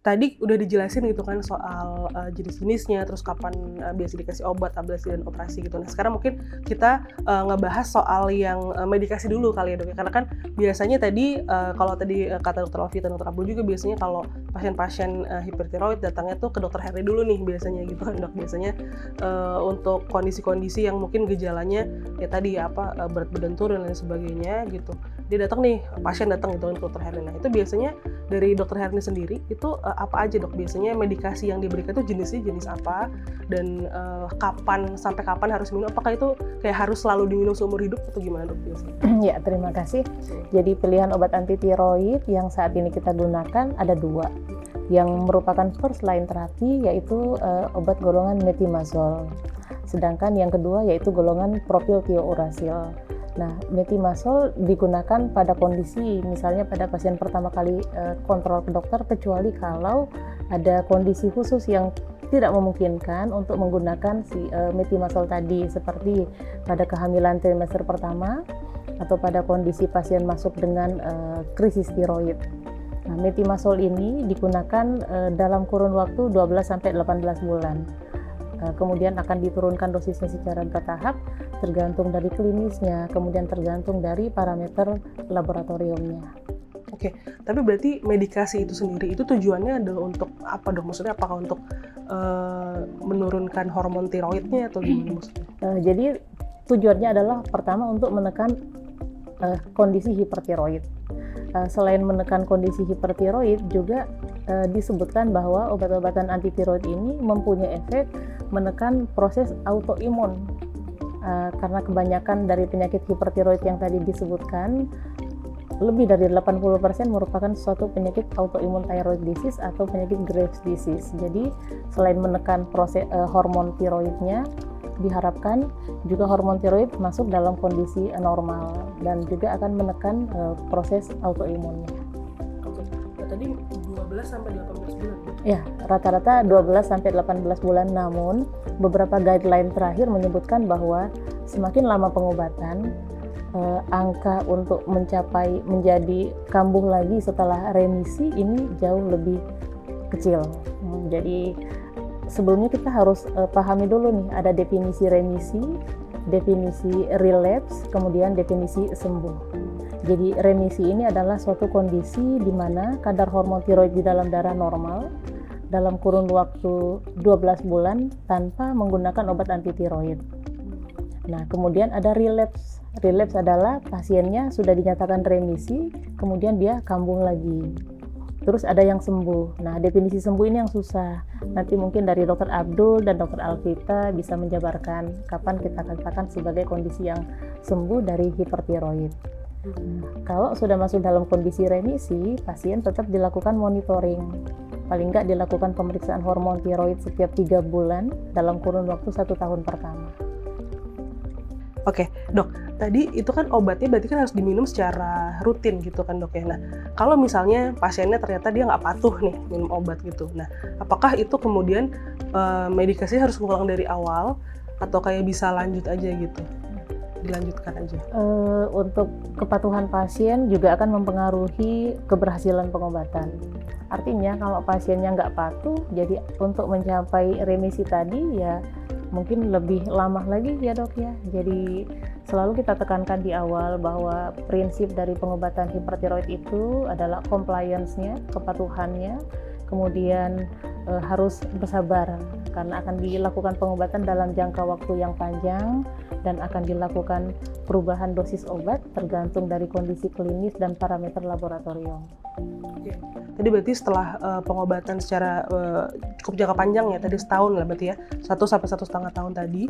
tadi udah dijelasin gitu kan soal, jenis-jenisnya, terus kapan, biasa dikasih obat, ablasi, dan operasi gitu. Nah, sekarang mungkin kita, ngebahas soal yang, medikasi dulu kali ya, Dok, ya. Karena kan biasanya tadi, kalau tadi, kata Dokter Alfi dan Dokter Abdul juga biasanya kalau pasien-pasien, hipertiroid datangnya tuh ke Dokter Herni dulu nih biasanya gitu kan, Dok. Biasanya, untuk kondisi-kondisi yang mungkin gejalanya ya tadi ya, berat badan turun dan lain sebagainya gitu. Dia datang nih, pasien datang gitu kan ke Dokter Herni. Nah, itu biasanya dari Dokter Herni sendiri itu, apa aja, Dok? Biasanya medikasi yang diberikan itu jenisnya jenis apa dan, kapan sampai kapan harus minum? Apakah itu kayak harus selalu diminum seumur hidup atau gimana, Dok, biasanya? Ya, terima kasih. Jadi pilihan obat anti tiroid yang saat ini kita gunakan ada 2. Yang merupakan first line terapi yaitu obat golongan metimazol. Sedangkan yang kedua yaitu golongan propiltiourasil. Nah, metimazol digunakan pada kondisi misalnya pada pasien pertama kali kontrol ke dokter, kecuali kalau ada kondisi khusus yang tidak memungkinkan untuk menggunakan si metimazol tadi, seperti pada kehamilan trimester pertama atau pada kondisi pasien masuk dengan krisis tiroid. Nah, metimazol ini digunakan dalam kurun waktu 12-18 bulan. Kemudian akan diturunkan dosisnya secara bertahap tergantung dari klinisnya, kemudian tergantung dari parameter laboratoriumnya. Oke, tapi berarti medikasi itu sendiri itu tujuannya adalah untuk apa, Dok? Maksudnya apakah untuk, menurunkan hormon tiroidnya atau gimana maksudnya? Jadi tujuannya adalah pertama untuk menekan kondisi hipertiroid. Selain menekan kondisi hipertiroid juga disebutkan bahwa obat-obatan anti tiroid ini mempunyai efek menekan proses autoimun, karena kebanyakan dari penyakit hipertiroid yang tadi disebutkan lebih dari 80% merupakan suatu penyakit autoimun thyroid disease atau penyakit Graves disease. Jadi selain menekan proses hormon tiroidnya, diharapkan juga hormon tiroid masuk dalam kondisi normal dan juga akan menekan proses autoimunnya. Oke. Nah, tadi 12 sampai 18 bulan. Ya, rata-rata 12 sampai 18 bulan, namun beberapa guideline terakhir menyebutkan bahwa semakin lama pengobatan, angka untuk menjadi kambuh lagi setelah remisi ini jauh lebih kecil. Jadi sebelumnya kita harus pahami dulu nih, ada definisi remisi, definisi relapse, kemudian definisi sembuh. Jadi remisi ini adalah suatu kondisi di mana kadar hormon tiroid di dalam darah normal dalam kurun waktu 12 bulan tanpa menggunakan obat anti tiroid. Nah, kemudian ada relapse. Relapse adalah pasiennya sudah dinyatakan remisi, kemudian dia kambuh lagi. Terus ada yang sembuh. Nah, definisi sembuh ini yang susah. Nanti mungkin dari Dokter Abdul dan Dokter Alvita bisa menjabarkan kapan kita katakan sebagai kondisi yang sembuh dari hipertiroid. Kalau sudah masuk dalam kondisi remisi, pasien tetap dilakukan monitoring. Paling nggak dilakukan pemeriksaan hormon tiroid setiap 3 bulan dalam kurun waktu 1 tahun pertama. Oke, Dok, tadi itu kan obatnya berarti kan harus diminum secara rutin gitu kan, Dok, ya. Nah, kalau misalnya pasiennya ternyata dia nggak patuh nih minum obat gitu. Nah, apakah itu kemudian medikasi harus ngulang dari awal atau kayak bisa lanjut aja gitu? Dilanjutkan aja. Untuk kepatuhan pasien juga akan mempengaruhi keberhasilan pengobatan. Artinya kalau pasiennya nggak patuh, jadi untuk mencapai remisi tadi ya mungkin lebih lama lagi ya, Dok, ya. Jadi selalu kita tekankan di awal bahwa prinsip dari pengobatan hipertiroid itu adalah compliance-nya, kepatuhannya, kemudian harus bersabar karena akan dilakukan pengobatan dalam jangka waktu yang panjang dan akan dilakukan perubahan dosis obat tergantung dari kondisi klinis dan parameter laboratorium. Oke. Tadi berarti setelah pengobatan secara cukup jangka panjang ya, tadi setahun lah berarti ya, 1 sampai 1,5 tahun tadi,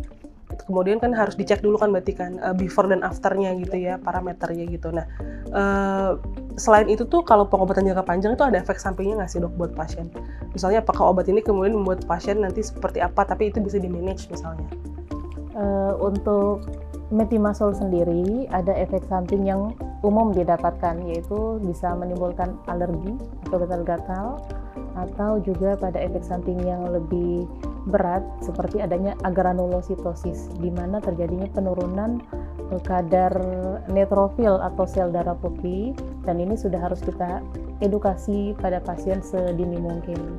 kemudian kan harus dicek dulu kan berarti kan before dan afternya gitu ya, parameternya gitu. Nah, selain itu tuh kalau pengobatan jangka panjang itu ada efek sampingnya nggak sih, Dok, buat pasien? Misalnya apakah obat ini kemudian membuat pasien nanti seperti apa, tapi itu bisa di-manage misalnya? Untuk metimazol sendiri ada efek samping yang umum didapatkan, yaitu bisa menimbulkan alergi atau gatal-gatal, atau juga pada efek samping yang lebih berat seperti adanya agranulositosis, di mana terjadinya penurunan kadar neutrofil atau sel darah putih, dan ini sudah harus kita edukasi pada pasien sedini mungkin.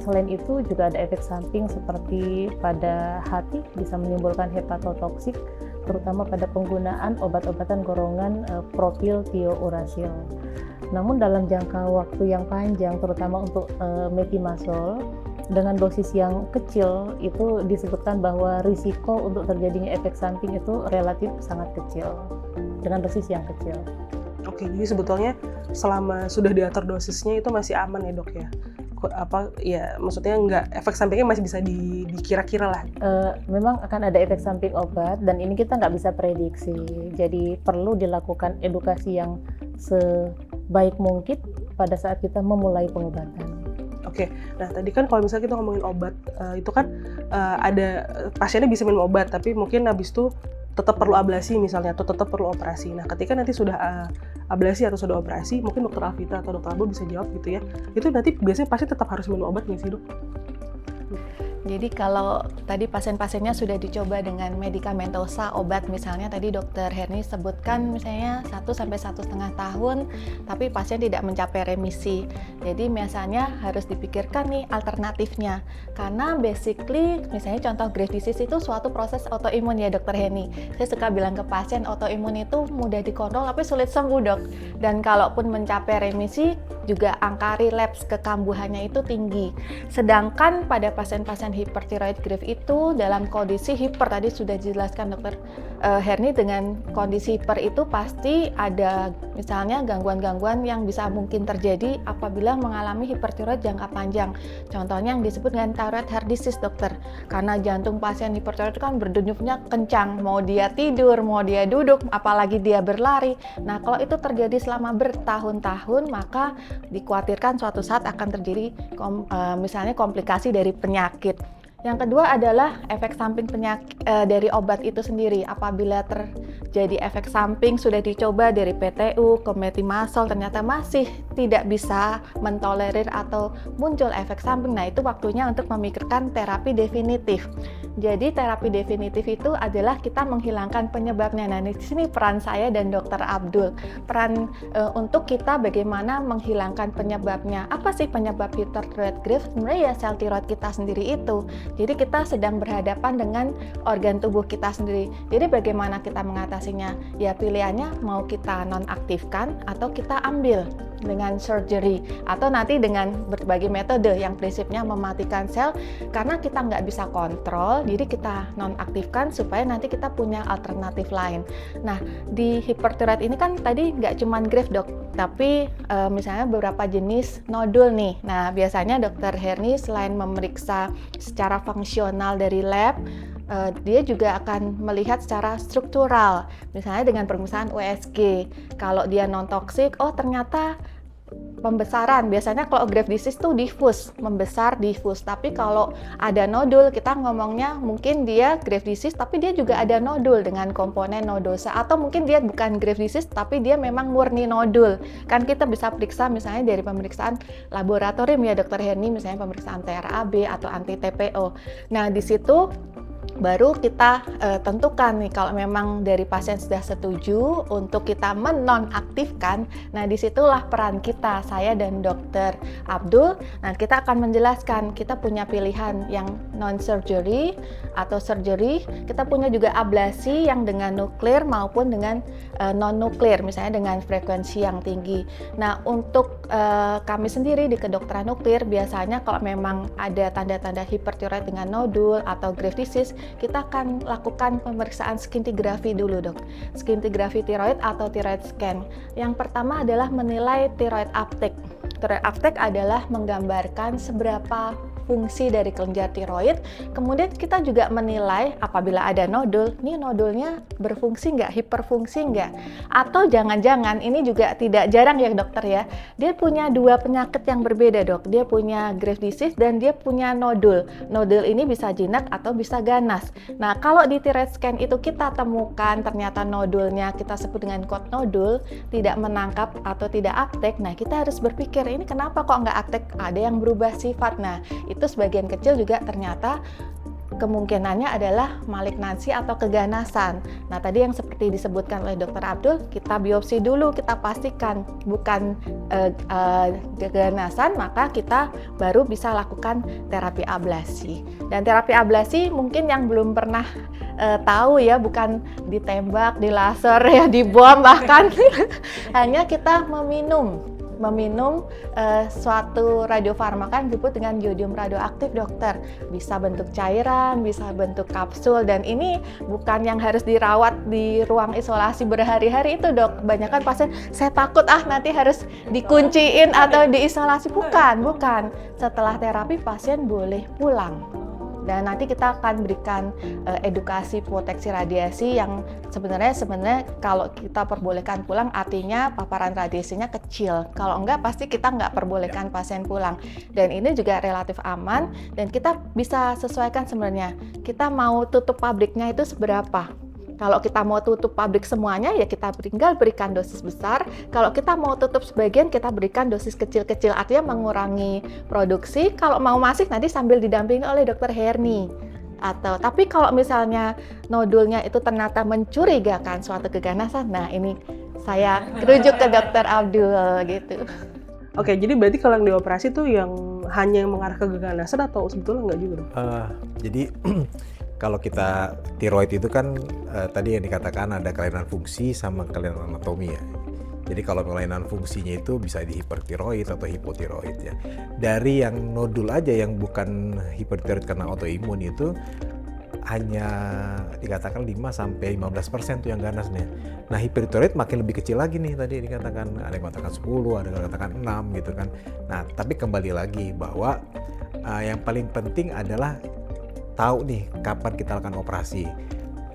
Selain itu juga ada efek samping seperti pada hati bisa menimbulkan hepatotoksik, terutama pada penggunaan obat-obatan golongan propil tiouracil. Namun dalam jangka waktu yang panjang, terutama untuk methimazole, dengan dosis yang kecil itu disebutkan bahwa risiko untuk terjadinya efek samping itu relatif sangat kecil dengan dosis yang kecil. Oke, jadi sebetulnya selama sudah diatur dosisnya itu masih aman ya dok ya? Maksudnya nggak, efek sampingnya masih bisa dikira-kira lah. Memang akan ada efek samping obat dan ini kita nggak bisa prediksi. Jadi perlu dilakukan edukasi yang sebaik mungkin pada saat kita memulai pengobatan. Oke, nah tadi kan kalau misalnya kita ngomongin obat, itu kan ada pasiennya bisa minum obat, tapi mungkin habis itu tetap perlu ablasi misalnya, atau tetap perlu operasi. Nah ketika nanti sudah ablasi atau sudah operasi, mungkin dokter Alvita atau dokter Abdul bisa jawab gitu ya, itu nanti biasanya pasien tetap harus minum obat nggak sih dok? Jadi kalau tadi pasien-pasiennya sudah dicoba dengan medikamentosa, obat misalnya tadi dokter Herni sebutkan misalnya 1 sampai 1,5 tahun, tapi pasien tidak mencapai remisi. Jadi biasanya harus dipikirkan nih alternatifnya. Karena basically misalnya contoh Graves disease itu suatu proses autoimun ya dokter Herni. Saya suka bilang ke pasien autoimun itu mudah dikontrol tapi sulit sembuh dok. Dan kalaupun mencapai remisi juga angka relapse kekambuhannya itu tinggi. Sedangkan pada pasien-pasien hipertiroid Graves itu dalam kondisi hiper, tadi sudah dijelaskan dokter Herni, dengan kondisi hiper itu pasti ada misalnya gangguan-gangguan yang bisa mungkin terjadi apabila mengalami hipertiroid jangka panjang. Contohnya yang disebut dengan thyroid heart disease dokter, karena jantung pasien hipertiroid itu kan berdenyutnya kencang, mau dia tidur, mau dia duduk, apalagi dia berlari. Nah kalau itu terjadi selama bertahun-tahun, maka dikhawatirkan suatu saat akan terjadi misalnya komplikasi dari penyakit. Yang kedua adalah efek samping penyakit dari obat itu sendiri. Apabila terjadi efek samping sudah dicoba dari PTU ke methimazole ternyata masih tidak bisa mentolerir atau muncul efek samping, nah itu waktunya untuk memikirkan terapi definitif. Jadi terapi definitif itu adalah kita menghilangkan penyebabnya. Nah di sini peran saya dan dokter Abdul, peran untuk kita bagaimana menghilangkan penyebabnya. Apa sih penyebab hipertiroid Graves? Sebenarnya ya sel tiroid kita sendiri itu. Jadi kita sedang berhadapan dengan organ tubuh kita sendiri. Jadi bagaimana kita mengatasinya? Ya pilihannya mau kita nonaktifkan atau kita ambil dengan surgery atau nanti dengan berbagai metode yang prinsipnya mematikan sel, karena kita nggak bisa kontrol, jadi kita nonaktifkan supaya nanti kita punya alternatif lain. Nah di hipertiroid ini kan tadi nggak cuma Graves dok, tapi misalnya beberapa jenis nodul nih. Nah biasanya dokter Herni selain memeriksa secara fungsional dari lab, dia juga akan melihat secara struktural, misalnya dengan pemeriksaan USG. Kalau dia non-toksik, oh ternyata pembesaran, biasanya kalau Graves disease tuh diffuse, membesar diffuse. Tapi kalau ada nodul, kita ngomongnya mungkin dia Graves disease tapi dia juga ada nodul dengan komponen nodosa, atau mungkin dia bukan Graves disease tapi dia memang murni nodul. Kan kita bisa periksa misalnya dari pemeriksaan laboratorium ya dokter Herni, misalnya pemeriksaan TRAB atau anti TPO. Nah di situ baru kita tentukan nih kalau memang dari pasien sudah setuju untuk kita menonaktifkan. Nah disitulah peran kita, saya dan dokter Abdul. Nah kita akan menjelaskan kita punya pilihan yang non surgery atau surgery, kita punya juga ablasi yang dengan nuklir maupun dengan non nuklir, misalnya dengan frekuensi yang tinggi. Nah untuk kami sendiri di kedokteran nuklir biasanya kalau memang ada tanda-tanda hipertiroid dengan nodul atau Graves disease, kita akan lakukan pemeriksaan skintigraphy dulu dok. Skintigraphy tiroid atau tiroid scan. Yang pertama adalah menilai tiroid uptake. Tiroid uptake adalah menggambarkan seberapa fungsi dari kelenjar tiroid. Kemudian kita juga menilai apabila ada nodul, ini nodulnya berfungsi nggak, hiperfungsi nggak, atau jangan-jangan ini juga tidak jarang ya dokter ya, dia punya dua penyakit yang berbeda dok. Dia punya Graves disease dan dia punya nodul. Nodul ini bisa jinak atau bisa ganas. Nah kalau di tiroid scan itu kita temukan ternyata nodulnya kita sebut dengan kode nodul tidak menangkap atau tidak uptake. Nah kita harus berpikir ini kenapa kok nggak uptake, ada yang berubah sifat. Nah itu sebagian kecil juga ternyata kemungkinannya adalah malignansi atau keganasan. Nah, tadi yang seperti disebutkan oleh Dr. Abdul, kita biopsi dulu, kita pastikan bukan keganasan, maka kita baru bisa lakukan terapi ablasi. Dan terapi ablasi mungkin yang belum pernah tahu ya, bukan ditembak, di laser ya, dibom bahkan. Hanya kita meminum suatu radiofarmaka yang disebut dengan yodium radioaktif, dokter. Bisa bentuk cairan, bisa bentuk kapsul, dan ini bukan yang harus dirawat di ruang isolasi berhari-hari itu, dok. Kebanyakan pasien, saya takut nanti harus dikunciin atau diisolasi. Bukan. Setelah terapi pasien boleh pulang. Dan nanti kita akan berikan edukasi proteksi radiasi yang sebenarnya kalau kita perbolehkan pulang artinya paparan radiasinya kecil. Kalau enggak pasti kita enggak perbolehkan pasien pulang. Dan ini juga relatif aman dan kita bisa sesuaikan sebenarnya. Kita mau tutup pabriknya itu seberapa. Kalau kita mau tutup pabrik semuanya, ya kita tinggal berikan dosis besar. Kalau kita mau tutup sebagian, kita berikan dosis kecil-kecil, artinya mengurangi produksi. Kalau mau masif, nanti sambil didampingi oleh dokter Herni. Tapi kalau misalnya nodulnya itu ternyata mencurigakan suatu keganasan, nah ini saya rujuk ke dokter Abdul gitu. Oke, jadi berarti kalau yang dioperasi tuh yang hanya yang mengarah ke keganasan atau sebetulnya enggak juga? Jadi kalau kita tiroid itu kan tadi yang dikatakan ada kelainan fungsi sama kelainan anatomi ya. Jadi kalau kelainan fungsinya itu bisa di hipertiroid atau hipotiroid ya. Dari yang nodul aja yang bukan hipertiroid karena autoimun itu hanya dikatakan 5-15% tuh yang ganasnya. Nah, hipertiroid makin lebih kecil lagi nih, tadi dikatakan ada yang mengatakan 10, ada yang mengatakan 6 gitu kan. Nah, tapi kembali lagi bahwa yang paling penting adalah tahu nih kapan kita lakukan operasi.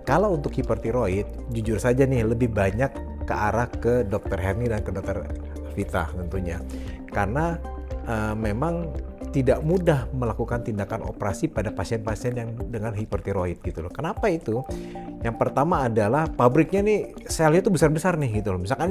Kalau untuk hipertiroid, jujur saja nih lebih banyak ke arah ke dokter Herni dan ke dokter Vita tentunya. Karena memang tidak mudah melakukan tindakan operasi pada pasien-pasien yang dengan hipertiroid gitu loh. Kenapa itu? Yang pertama adalah pabriknya nih selnya itu besar-besar nih gitu loh. Misalkan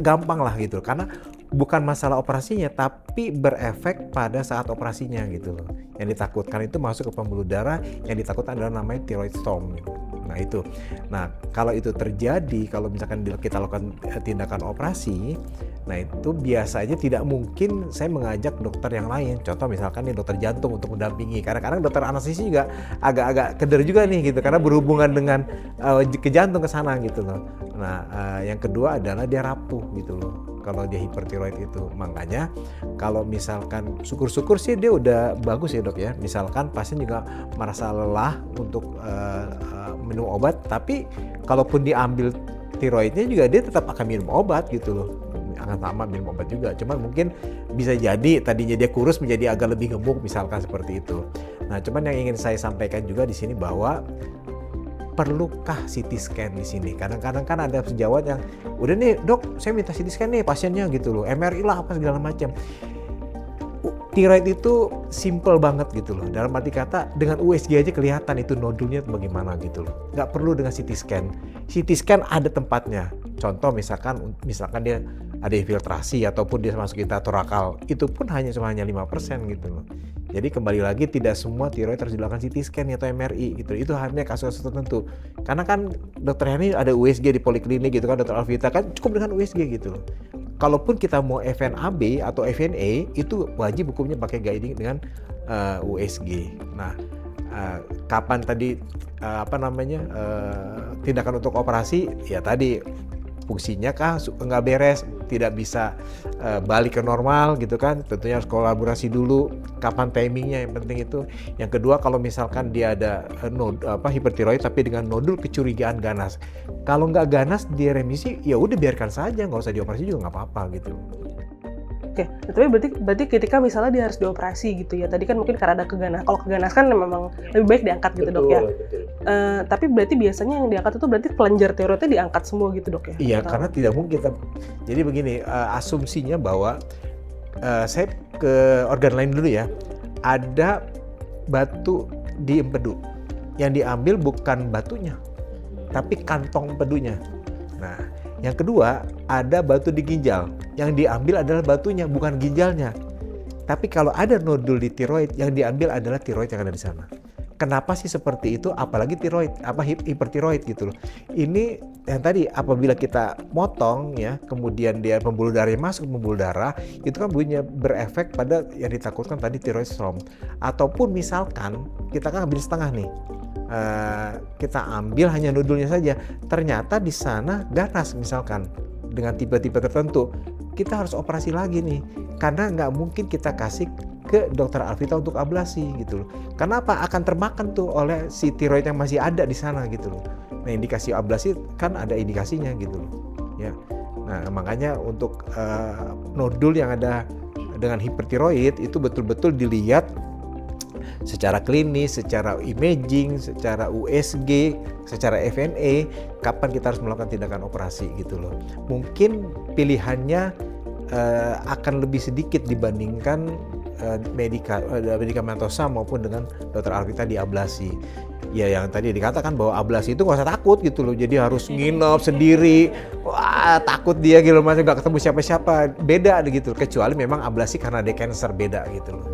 gampang lah gitu loh. Karena bukan masalah operasinya tapi berefek pada saat operasinya gitu loh. Yang ditakutkan itu masuk ke pembuluh darah, yang ditakutkan adalah namanya thyroid storm gitu. Nah itu. Nah kalau itu terjadi, kalau misalkan kita lakukan tindakan operasi, nah itu biasanya tidak mungkin saya mengajak dokter yang lain. Contoh misalkan nih dokter jantung untuk mendampingi. Kadang-kadang dokter anestesi juga agak-agak keder juga nih gitu, karena berhubungan dengan ke jantung ke sana gitu loh. Nah yang kedua adalah dia rapuh gitu loh kalau dia hipertiroid itu. Makanya kalau misalkan syukur-syukur sih dia udah bagus ya dok ya. Misalkan pasien juga merasa lelah untuk minum obat, tapi kalaupun diambil tiroidnya juga dia tetap akan minum obat gitu loh. Akan sama minum obat juga. Cuman mungkin bisa jadi tadinya dia kurus menjadi agak lebih gemuk misalkan seperti itu. Nah, cuman yang ingin saya sampaikan juga di sini bahwa perlukah CT scan di sini? Kadang-kadang kan ada sejawat yang udah nih dok, saya minta CT scan nih pasiennya gitu loh, MRI lah apa segala macam. Tiroid itu simple banget gitu loh. Dalam arti kata dengan USG aja kelihatan itu nodulnya bagaimana gitu loh. Nggak perlu dengan CT scan. CT scan ada tempatnya. Contoh misalkan dia ada infiltrasi ataupun dia masuk intratorakal, itu pun hanya 5% gitu loh. Jadi kembali lagi tidak semua tiroid harus dilakukan CT scan atau MRI gitu. Itu hanya kasus-kasus tertentu. Karena kan dokter Hani ada USG di poliklinik gitu kan, dokter Alvita kan cukup dengan USG gitu loh. Kalaupun kita mau FNAB atau FNA itu wajib hukumnya pakai guiding dengan USG. Nah, kapan tadi tindakan untuk operasi ya tadi fungsinya kah nggak beres, tidak bisa balik ke normal gitu kan, tentunya harus kolaborasi dulu kapan timingnya, yang penting itu. Yang kedua kalau misalkan dia ada hipertiroid tapi dengan nodul kecurigaan ganas, kalau nggak ganas dia remisi ya udah biarkan saja, nggak usah dioperasi juga nggak apa-apa gitu. Oke, tapi berarti ketika misalnya dia harus dioperasi gitu ya, tadi kan mungkin karena ada keganasan, kalau keganasan memang lebih baik diangkat gitu dok ya. Tapi berarti biasanya yang diangkat itu berarti kelenjar tiroidnya diangkat semua gitu dok ya? Iya, karena tidak mungkin. Jadi begini, asumsinya bahwa saya ke organ lain dulu ya, ada batu di empedu, yang diambil bukan batunya, tapi kantong empedunya. Nah, yang kedua, ada batu di ginjal. Yang diambil adalah batunya, bukan ginjalnya. Tapi kalau ada nodul di tiroid, yang diambil adalah tiroid yang ada di sana. kenapa sih seperti itu, apalagi tiroid, hipertiroid gitu loh. Ini yang tadi apabila kita motong ya, kemudian dia pembuluh darahnya masuk ke pembuluh darah, itu kan bunyinya berefek pada yang ditakutkan tadi tiroid storm. Ataupun misalkan kita kan ambil setengah nih, kita ambil hanya nodulnya saja, ternyata di sana ganas misalkan dengan tipe-tipe tertentu, kita harus operasi lagi nih, karena nggak mungkin kita kasih ke dokter Alvita untuk ablasi gitu loh. Karena apa? Akan termakan tuh oleh si tiroid yang masih ada di sana gitu loh. Nah, indikasi ablasi kan ada indikasinya gitu loh. Ya. Nah, makanya untuk nodul yang ada dengan hipertiroid itu betul-betul dilihat secara klinis, secara imaging, secara USG, secara FNA, kapan kita harus melakukan tindakan operasi gitu loh. Mungkin pilihannya akan lebih sedikit dibandingkan medikamentosa maupun dengan dokter Alvita di ablasi. Ya yang tadi dikatakan bahwa ablasi itu nggak usah takut gitu loh, jadi harus nginep sendiri, wah takut dia gitu, masih nggak ketemu siapa-siapa, beda gitu, kecuali memang ablasi karena ada cancer, beda gitu loh.